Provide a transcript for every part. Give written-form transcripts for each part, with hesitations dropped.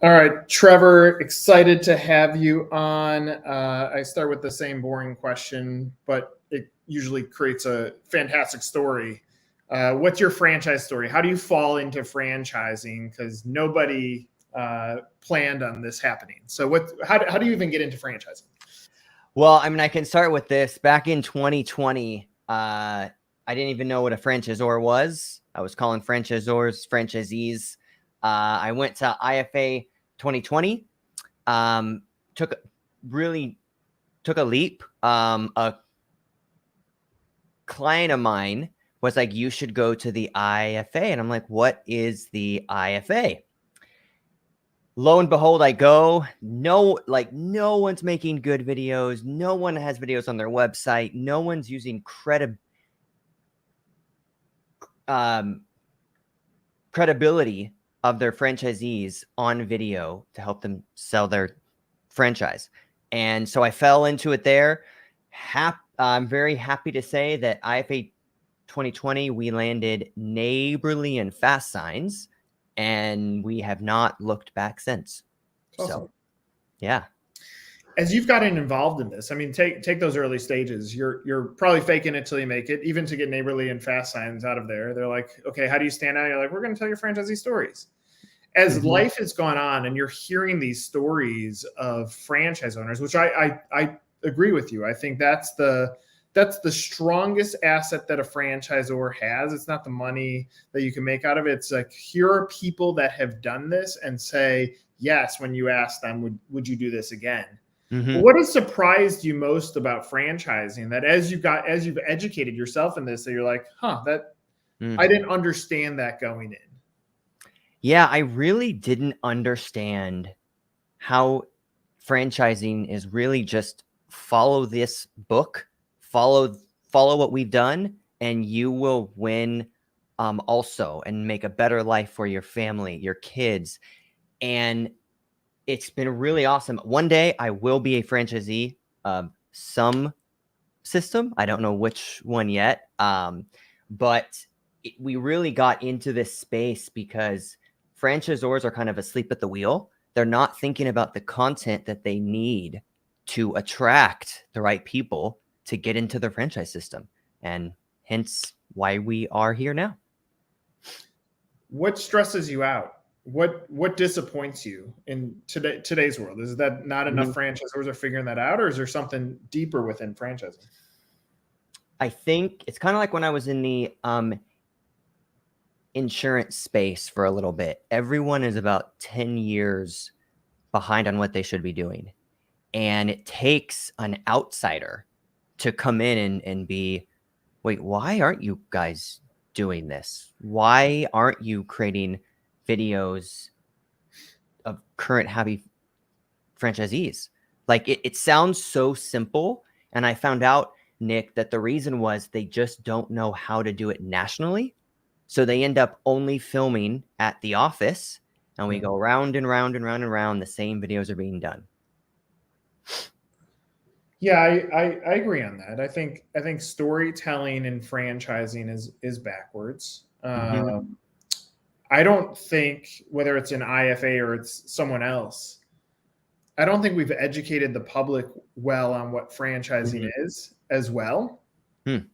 All right, Trevor, excited to have you on. I start with the same boring question, but it usually creates a fantastic story. What's your franchise story? How do you fall into franchising? Because nobody planned on this happening. So, how do you even get into franchising? Well, I mean, I can start with this. Back in 2020, I didn't even know what a franchisor was. I was calling franchisors franchisees. I went to IFA 2020. Took a leap. A client of mine was like, "You should go to the IFA," and I'm like, "What is the IFA?" Lo and behold, I go. No one's making good videos. No one has videos on their website. No one's using credibility of their franchisees on video to help them sell their franchise. And so I fell into it there. I'm very happy to say that IFA 2020, we landed Neighborly and Fast Signs, and we have not looked back since. Awesome. So, yeah. As you've gotten involved in this, I mean, take those early stages. You're probably faking it till you make it. Even to get Neighborly and Fast Signs out of there, they're like, okay, how do you stand out? You're like, we're going to tell your franchisee stories. As life has gone on, and you're hearing these stories of franchise owners, which I agree with you. I think that's the strongest asset that a franchisor has. It's not the money that you can make out of it. It's like, here are people that have done this and say yes when you ask them, would you do this again? What has surprised you most about franchising, that as you've educated yourself in this, that you're like, I didn't understand that going in? Yeah, I really didn't understand how franchising is really just follow this book, follow what we've done, and you will win also and make a better life for your family, your kids. And it's been really awesome. One day I will be a franchisee of some system. I don't know which one yet. But we really got into this space because franchisors are kind of asleep at the wheel. They're not thinking about the content that they need to attract the right people to get into the franchise system. And hence why we are here now. What stresses you out? What disappoints you in today's world? Is that not enough franchisors are figuring that out, or is there something deeper within franchising? I think it's kind of like when I was in the insurance space for a little bit. Everyone is about 10 years behind on what they should be doing. And it takes an outsider to come in and be, wait, why aren't you guys doing this? Why aren't you creating videos of current happy franchisees? Like it sounds so simple. And I found out, Nick, that the reason was they just don't know how to do it nationally. So they end up only filming at the office, and we go round and round and round and round. The same videos are being done. Yeah, I agree on that. I think storytelling and franchising is backwards. I don't think, whether it's an IFA or it's someone else, I don't think we've educated the public well on what franchising is as well,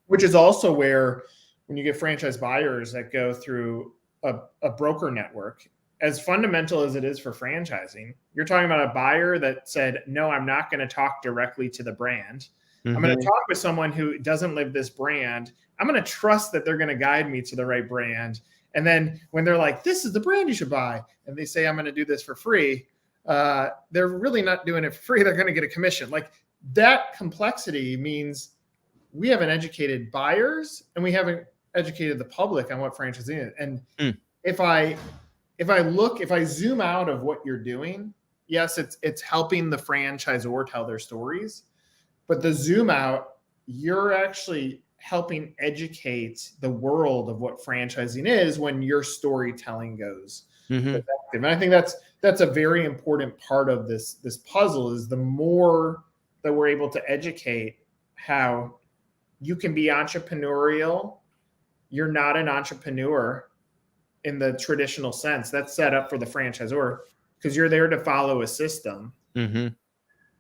which is also where, when you get franchise buyers that go through a broker network, as fundamental as it is for franchising, you're talking about a buyer that said, no, I'm not going to talk directly to the brand. I'm going to talk with someone who doesn't live this brand. I'm going to trust that they're going to guide me to the right brand. And then when they're like, this is the brand you should buy, and they say, I'm going to do this for free, they're really not doing it for free. They're going to get a commission. Like, that complexity means we haven't educated buyers and we haven't educated the public on what franchising is. And if I zoom out of what you're doing, yes, it's helping the franchisor tell their stories, but the zoom out, you're actually helping educate the world of what franchising is when your storytelling goes effective. And I think that's a very important part of this puzzle, is the more that we're able to educate how you can be entrepreneurial. You're not an entrepreneur in the traditional sense. That's set up for the franchisor. because you're there to follow a system. Mm-hmm.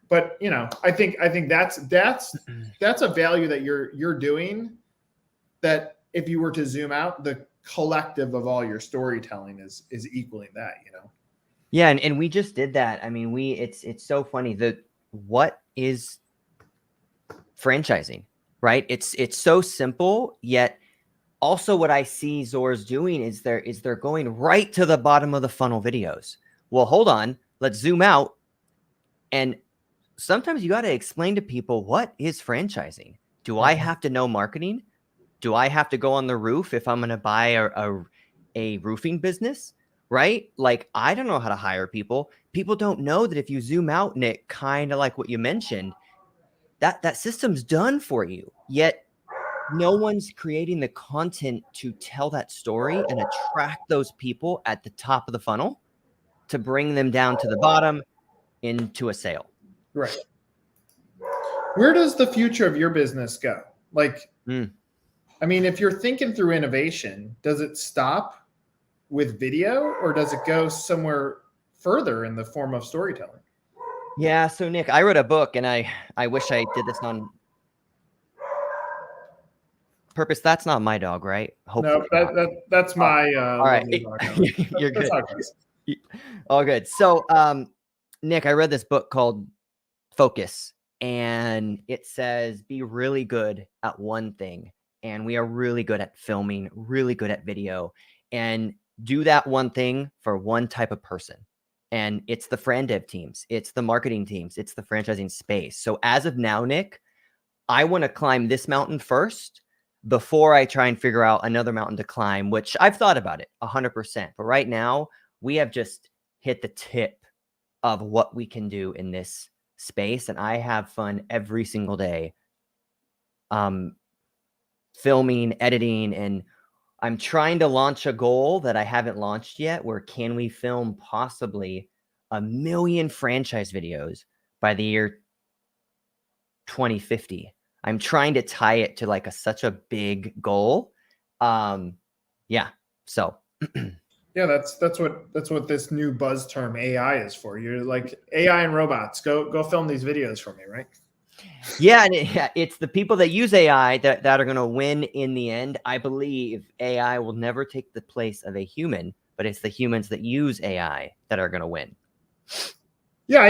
But I think that's a value that you're doing, that if you were to zoom out, the collective of all your storytelling is equaling that. Yeah, and we just did that. I mean, it's so funny that what is franchising, right? It's so simple, yet also what I see Zor's doing is they're going right to the bottom of the funnel videos. Well, hold on, let's zoom out. And sometimes you got to explain to people, what is franchising? Do I have to know marketing? Do I have to go on the roof if I'm going to buy a roofing business? Right? Like, I don't know how to hire people. People don't know that if you zoom out, Nick, kind of like what you mentioned, that system's done for you. Yet no one's creating the content to tell that story and attract those people at the top of the funnel to bring them down to the bottom into a sale. Right. Where does the future of your business go? Like, I mean, if you're thinking through innovation, does it stop with video, or does it go somewhere further in the form of storytelling? Yeah. So Nick, I wrote a book, and I wish I did this on purpose. That's not my dog, right? Hopefully no, that's my all right. You're good. All good. So Nick, I read this book called Focus, and it says be really good at one thing, and we are really good at filming, really good at video, and do that one thing for one type of person. And it's the Fran Dev teams, it's the marketing teams, it's the franchising space. So as of now, Nick, I want to climb this mountain first before I try and figure out another mountain to climb, which I've thought about it 100%. But right now, we have just hit the tip of what we can do in this space. And I have fun every single day filming, editing, and I'm trying to launch a goal that I haven't launched yet, where can we film possibly 1 million franchise videos by the year 2050. I'm trying to tie it to like such a big goal. Yeah. So yeah, that's what this new buzz term AI is for. You're like, AI and robots, go film these videos for me, right? Yeah, and it's the people that use AI that are going to win in the end. I believe AI will never take the place of a human, but it's the humans that use AI that are going to win. Yeah,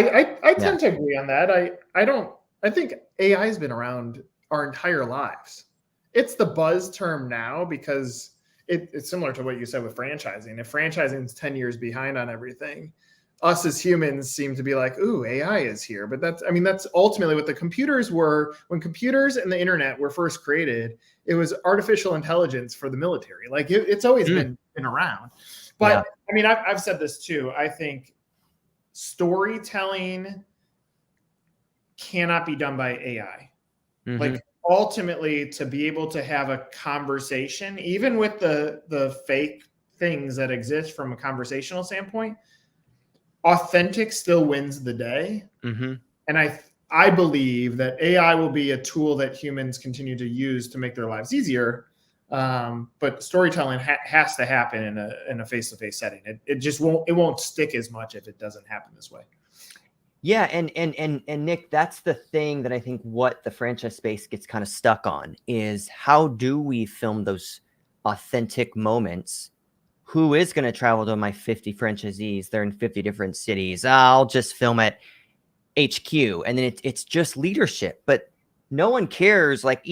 I tend to agree on that. I think AI has been around our entire lives. It's the buzz term now because it's similar to what you said with franchising. If franchising is 10 years behind on everything, us as humans seem to be like, ooh, AI is here. But that's ultimately what the computers were. When computers and the internet were first created, it was artificial intelligence for the military. Like it's always been around. But I mean, I've said this too. I think storytelling cannot be done by AI. Like ultimately, to be able to have a conversation, even with the fake things that exist from a conversational standpoint, authentic still wins the day. And I believe that AI will be a tool that humans continue to use to make their lives easier. But storytelling has to happen in a face-to-face setting. It just won't stick as much if it doesn't happen this way. Yeah, and Nick, that's the thing that I think what the franchise space gets kind of stuck on is, how do we film those authentic moments? Who is going to travel to my 50 franchisees? They're in 50 different cities. I'll just film at HQ, and then it's just leadership. But no one cares. Like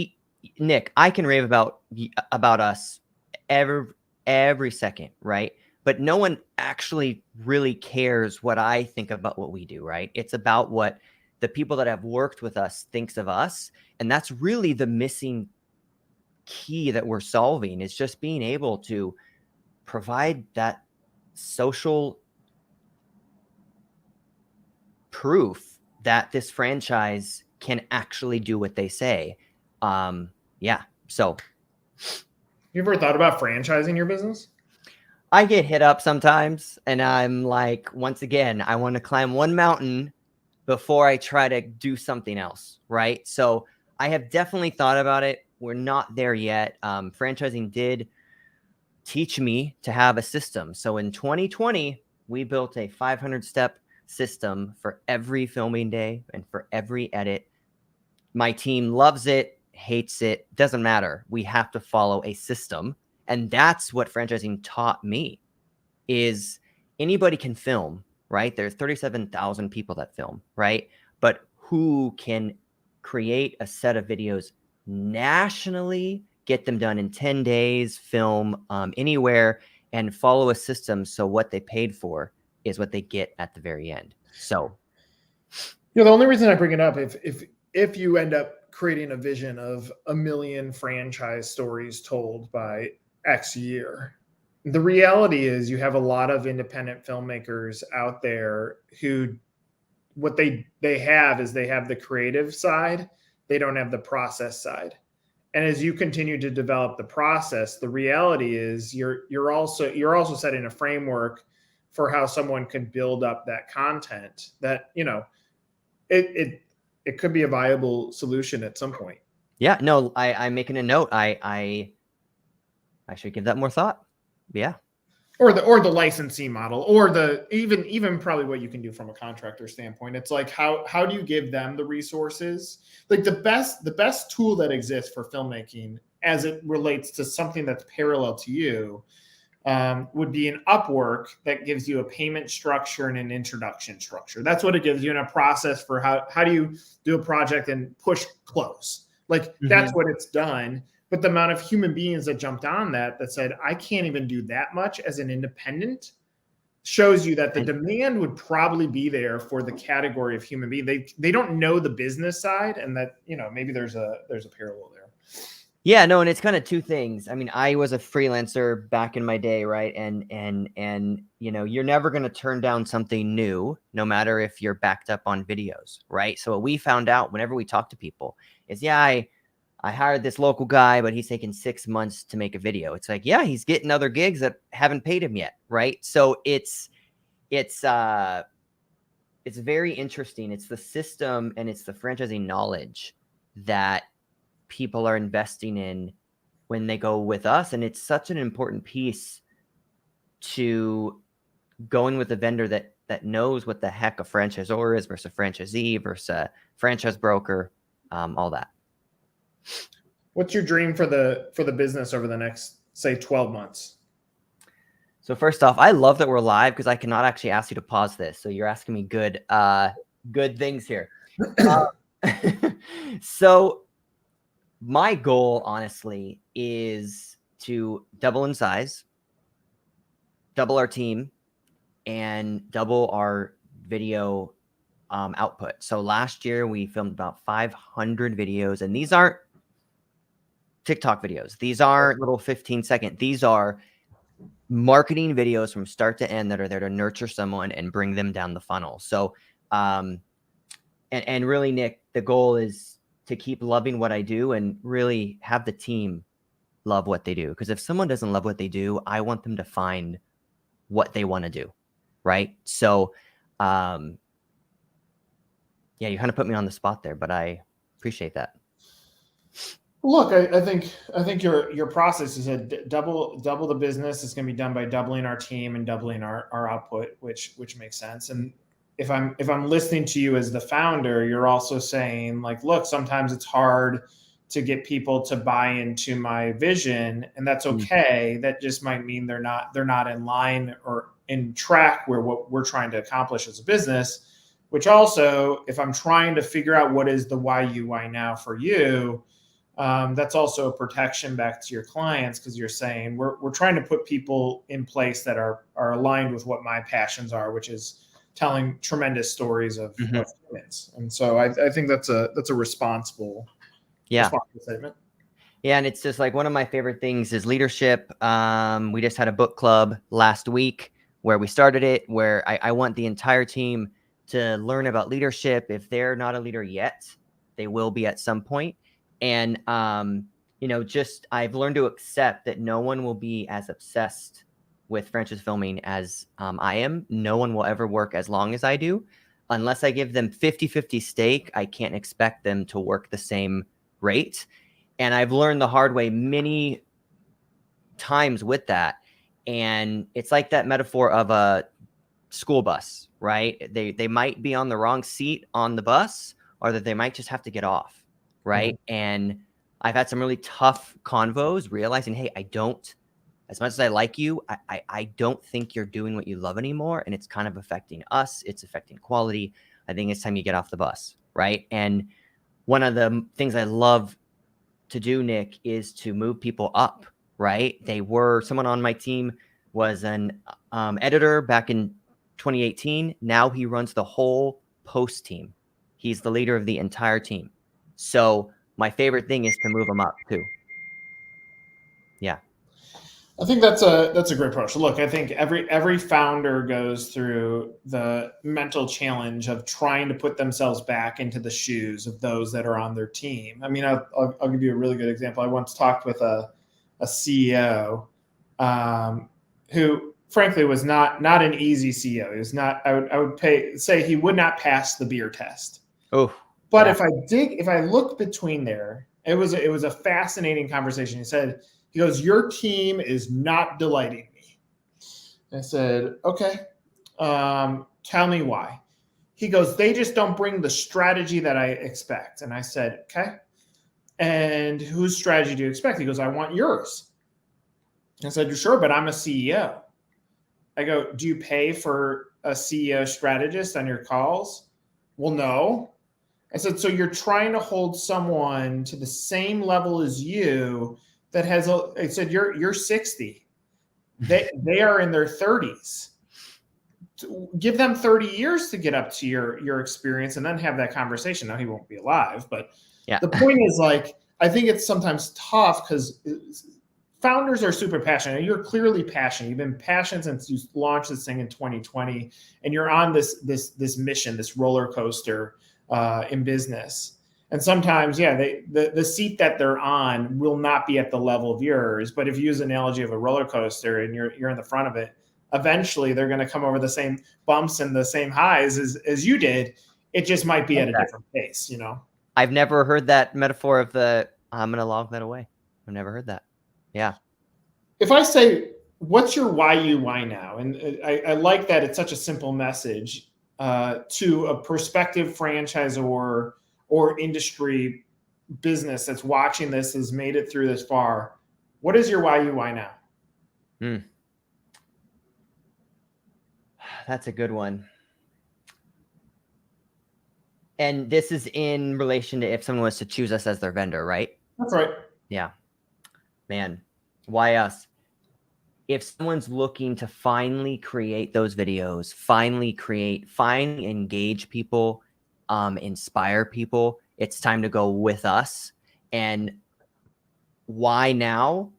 Nick, I can rave about us every second, right? But no one actually really cares what I think about what we do, right? It's about what the people that have worked with us thinks of us. And that's really the missing key that we're solving, is just being able to provide that social proof that this franchise can actually do what they say. Yeah. So you ever thought about franchising your business? I get hit up sometimes, and I'm like, once again, I want to climb one mountain before I try to do something else, right? So I have definitely thought about it. We're not there yet. Franchising did teach me to have a system. So in 2020, We built a 500-step system for every filming day and for every edit. My team loves it, hates it, doesn't matter. We have to follow a system. And that's what franchising taught me is anybody can film, right? There's 37,000 people that film, right? But who can create a set of videos nationally, get them done in 10 days, film anywhere, and follow a system so what they paid for is what they get at the very end. So the only reason I bring it up, if you end up creating a vision of 1 million franchise stories told by X year, the reality is you have a lot of independent filmmakers out there who what they have is they have the creative side, they don't have the process side. And as you continue to develop the process, the reality is you're also setting a framework for how someone could build up that content that, it could be a viable solution at some point. yeah, no, I'm making a note. I should give that more thought. Yeah. Or the licensing model, or the even probably what you can do from a contractor standpoint. It's like how do you give them the resources? Like the best tool that exists for filmmaking as it relates to something that's parallel to you would be an Upwork that gives you a payment structure and an introduction structure. That's what it gives you, in a process for how do you do a project and push close. Like that's what it's done. But the amount of human beings that jumped on that said, I can't even do that much as an independent, shows you that the demand would probably be there for the category of human being. They don't know the business side, and that, maybe there's a parallel there. Yeah, no, and it's kind of two things. I mean, I was a freelancer back in my day, right? And you're never going to turn down something new, no matter if you're backed up on videos, right? So what we found out whenever we talk to people is, I hired this local guy, but he's taken 6 months to make a video. It's like, yeah, he's getting other gigs that haven't paid him yet, right? So it's very interesting. It's the system and it's the franchising knowledge that people are investing in when they go with us, and it's such an important piece to going with a vendor that knows what the heck a franchisor is versus a franchisee versus a franchise broker, all that. What's your dream for the business over the next, say, 12 months? So first off, I love that we're live because I cannot actually ask you to pause this. So you're asking me good things here. So my goal, honestly, is to double in size, double our team, and double our video output. So last year we filmed about 500 videos, and these aren't TikTok videos. These aren't little 15-second. These are marketing videos from start to end that are there to nurture someone and bring them down the funnel. So, and really, Nick, the goal is to keep loving what I do and really have the team love what they do. Because if someone doesn't love what they do, I want them to find what they want to do. Right. So, yeah, you kind of put me on the spot there, but I appreciate that. Look, I think your process is a double the business is going to be done by doubling our team and doubling our output, which makes sense. And if I'm listening to you as the founder, you're also saying, like, look, sometimes it's hard to get people to buy into my vision, and that's okay. That just might mean they're not in line or in track where what we're trying to accomplish as a business. Which also, if I'm trying to figure out what is the why now for you, that's also a protection back to your clients, because you're saying we're trying to put people in place that are aligned with what my passions are, which is telling tremendous stories of humans. And so I think that's a responsible statement. Yeah, and it's just like one of my favorite things is leadership. We just had a book club last week where we started it, where I want the entire team to learn about leadership. If they're not a leader yet, they will be at some point. And, just I've learned to accept that no one will be as obsessed with FranchiseFilming as I am. No one will ever work as long as I do. Unless I give them 50-50 stake, I can't expect them to work the same rate. And I've learned the hard way many times with that. And it's like that metaphor of school bus, right? They might be on the wrong seat on the bus, or that they might just have to get off, right? And I've had some really tough convos realizing, hey, as much as I like you, I don't think you're doing what you love anymore. And it's kind of affecting us. It's affecting quality. I think it's time you get off the bus, right? And one of the things I love to do, Nick, is to move people up, right? Someone on my team was an editor back in 2018. Now he runs the whole post team. He's the leader of the entire team. So my favorite thing is to move them up too. Yeah. I think that's a great approach. Look, I think every founder goes through the mental challenge of trying to put themselves back into the shoes of those that are on their team. I mean, I'll give you a really good example. I once talked with a CEO who, frankly, was not an easy CEO. He was not. I would say he would not pass the beer test. Oh, but yeah. if I look between there, it was a fascinating conversation. He goes, your team is not delighting me. I said, okay, tell me why. He goes, they just don't bring the strategy that I expect. And I said, okay. And whose strategy do you expect? He goes, I want yours. I said, sure, but I'm a CEO. I go, do you pay for a CEO strategist on your calls? Well, no. I said, so you're trying to hold someone to the same level as you that has I said, you're 60. They are in their 30s. Give them 30 years to get up to your experience and then have that conversation. Now he won't be alive, but the point is, like, I think it's sometimes tough because founders are super passionate. You're clearly passionate. You've been passionate since you launched this thing in 2020, and you're on this mission, this roller coaster in business. And sometimes, the seat that they're on will not be at the level of yours. But if you use the analogy of a roller coaster and you're in the front of it, eventually they're going to come over the same bumps and the same highs as you did. It just might be at a different pace, you know? I've never heard that metaphor of I'm going to log that away. I've never heard that. Yeah. If I say, what's your why you, why now? And I like that it's such a simple message to a prospective franchisor or industry business that's watching this, has made it through this far. What is your why you, why now? That's a good one. And this is in relation to if someone was to choose us as their vendor, right? That's right. Yeah. Man, why us? If someone's looking to finally create those videos, finally engage people, inspire people, it's time to go with us. And why now?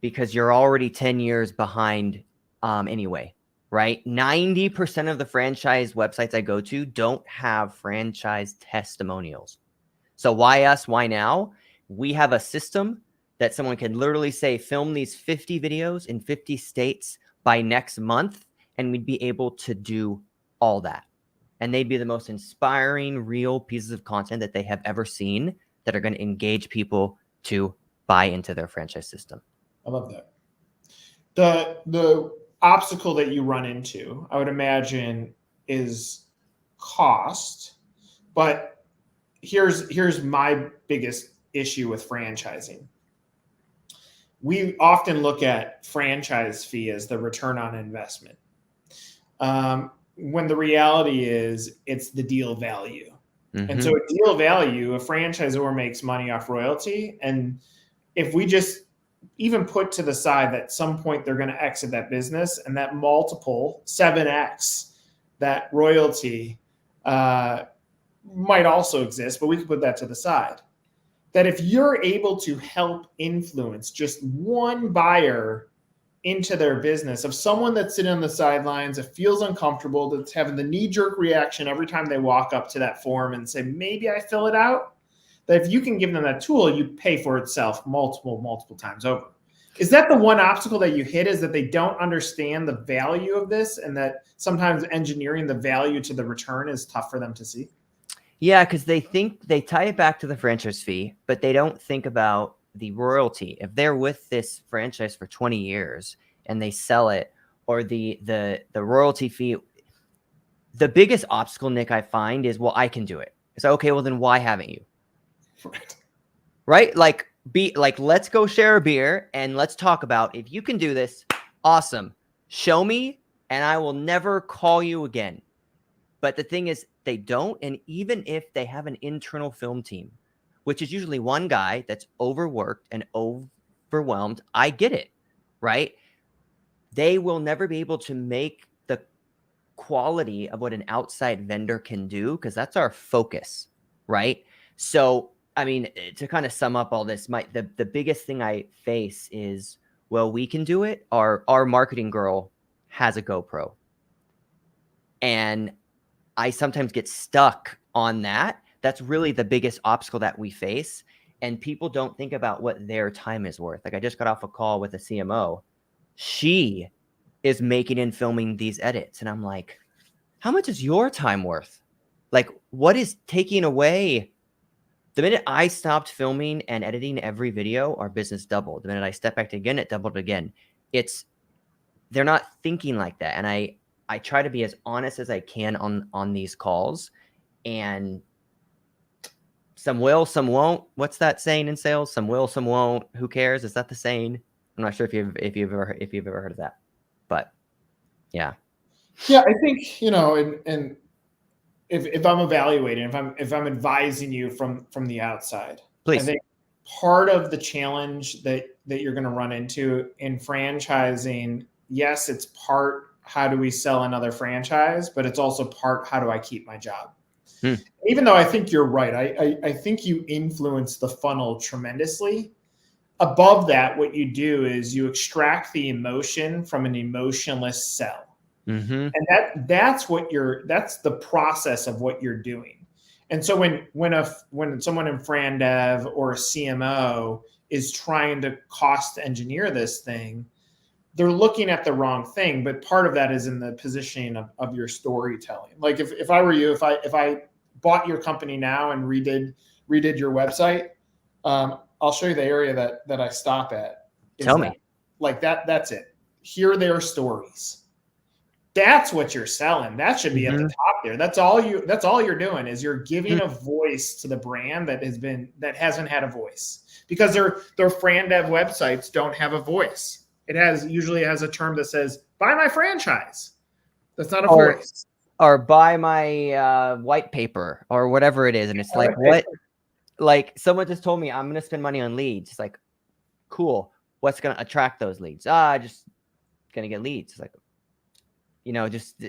Because you're already 10 years behind anyway, right? 90% of the franchise websites I go to don't have franchise testimonials. So why us? Why now? We have a system that someone can literally say, film these 50 videos in 50 states by next month, and we'd be able to do all that. And they'd be the most inspiring, real pieces of content that they have ever seen that are going to engage people to buy into their franchise system. I love that. The obstacle that you run into, I would imagine, is cost. But here's my biggest issue with franchising. We often look at franchise fee as the return on investment, when the reality is it's the deal value. Mm-hmm. And so a deal value, a franchisor makes money off royalty. And if we just even put to the side that at some point they're going to exit that business, and that multiple 7x, that royalty might also exist, but we could put that to the side. That if you're able to help influence just one buyer into their business, of someone that's sitting on the sidelines, that feels uncomfortable, that's having the knee-jerk reaction every time they walk up to that form and say, maybe I fill it out, that if you can give them that tool, you pay for itself multiple times over. Is that the one obstacle that you hit, is that they don't understand the value of this, and that sometimes engineering the value to the return is tough for them to see? Yeah, because they tie it back to the franchise fee, but they don't think about the royalty. If they're with this franchise for 20 years and they sell it, or the royalty fee, the biggest obstacle, Nick, I find is, well, I can do it. It's like, okay, well then why haven't you? Right? Like, let's go share a beer and let's talk about, if you can do this, awesome. Show me and I will never call you again. But the thing is, they don't. And even if they have an internal film team, which is usually one guy that's overworked and overwhelmed, I get it, right? They will never be able to make the quality of what an outside vendor can do, because that's our focus, right? So, I mean, to kind of sum up all this, the biggest thing I face is, well, we can do it. Our marketing girl has a GoPro. And I sometimes get stuck on that. That's really the biggest obstacle that we face. And people don't think about what their time is worth. Like, I just got off a call with a CMO. She is making and filming these edits. And I'm like, how much is your time worth? Like, what is taking away? The minute I stopped filming and editing every video, our business doubled. The minute I stepped back again, it doubled again. They're not thinking like that. And I try to be as honest as I can on these calls, and some will, some won't. What's that saying in sales? Some will, some won't. Who cares? Is that the saying? I'm not sure if you've ever heard of that, but yeah. Yeah, I think, and if I'm evaluating, if I'm advising you from the outside, Please. I think part of the challenge that you're going to run into in franchising, yes, it's part how do we sell another franchise, but it's also part how do I keep my job. Even though I think you're right, I think you influence the funnel tremendously. Above that, what you do is you extract the emotion from an emotionless sell. Mm-hmm. And that's the process of what you're doing. And so when someone in FranDev or a CMO is trying to cost engineer this thing, they're looking at the wrong thing. But part of that is in the positioning of your storytelling. Like if I were you, if I bought your company now and redid your website, I'll show you the area that I stop at. Tell me. That's it. Hear their stories. That's what you're selling. That should be at the top there. That's all you're doing is you're giving a voice to the brand that hasn't had a voice, because their FranDev websites don't have a voice. It usually has a term that says buy my franchise. That's not a voice. Or buy my white paper or whatever it is. And it's like, what? Like, someone just told me I'm going to spend money on leads. It's like, cool. What's going to attract those leads? Just going to get leads. It's like,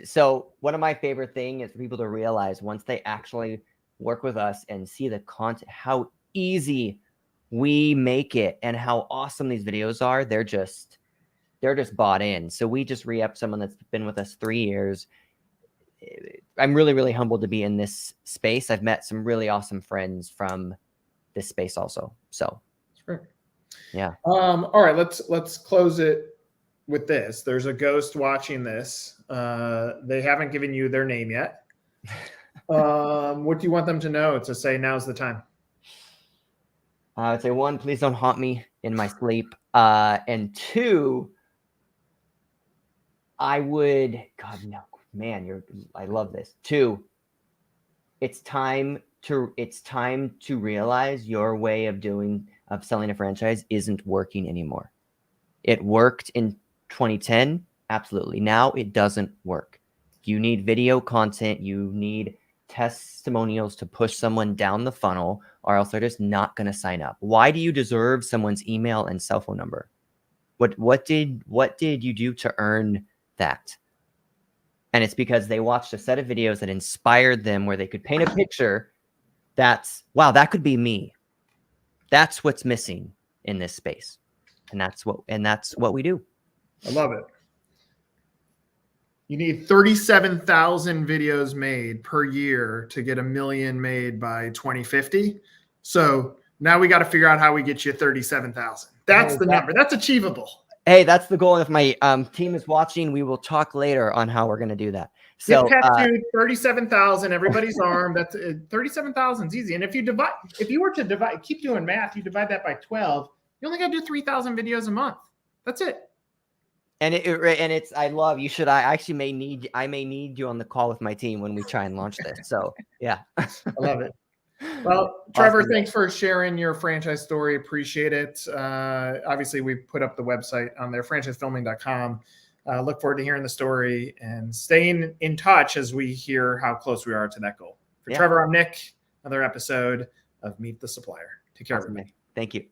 so one of my favorite things is for people to realize once they actually work with us and see the content, how easy we make it and how awesome these videos are. They're just bought in. So we just re-upped someone that's been with us 3 years. I'm really, really humbled to be in this space. I've met some really awesome friends from this space also. So, sure. Yeah. All right, let's close it with this. There's a ghost watching this. They haven't given you their name yet. What do you want them to know to say now's the time? I would say 1, please don't haunt me in my sleep. And 2, I would, God, no, man, I love this. 2, it's time to realize your way of selling a franchise isn't working anymore. It worked in 2010. Absolutely. Now it doesn't work. You need video content. You need testimonials to push someone down the funnel, or else they're just not going to sign up. Why do you deserve someone's email and cell phone number? What did you do to earn that? And it's because they watched a set of videos that inspired them, where they could paint a picture that's, wow, that could be me. That's what's missing in this space. And that's what we do. I love it. You need 37,000 videos made per year to get 1 million made by 2050. So now we got to figure out how we get you 37,000. That's the number. That's achievable. Hey, that's the goal. If my team is watching, we will talk later on how we're going to do that. So, tattooed 37,000, everybody's arm. That's 37,000 is easy. And if you were to divide, keep doing math, you divide that by 12, you only got to do 3,000 videos a month. That's it. And it's I love you should I may need you on the call with my team when we try and launch this. So yeah. I love it. Well, Trevor, Awesome. thanks for sharing your franchise story. Appreciate it. Obviously, we've put up the website on there, franchisefilming.com. Look forward to hearing the story and staying in touch as we hear how close we are to that goal. For Trevor, I'm Nick. Another episode of Meet the Supplier. Take care, Awesome, everybody. man. Thank you.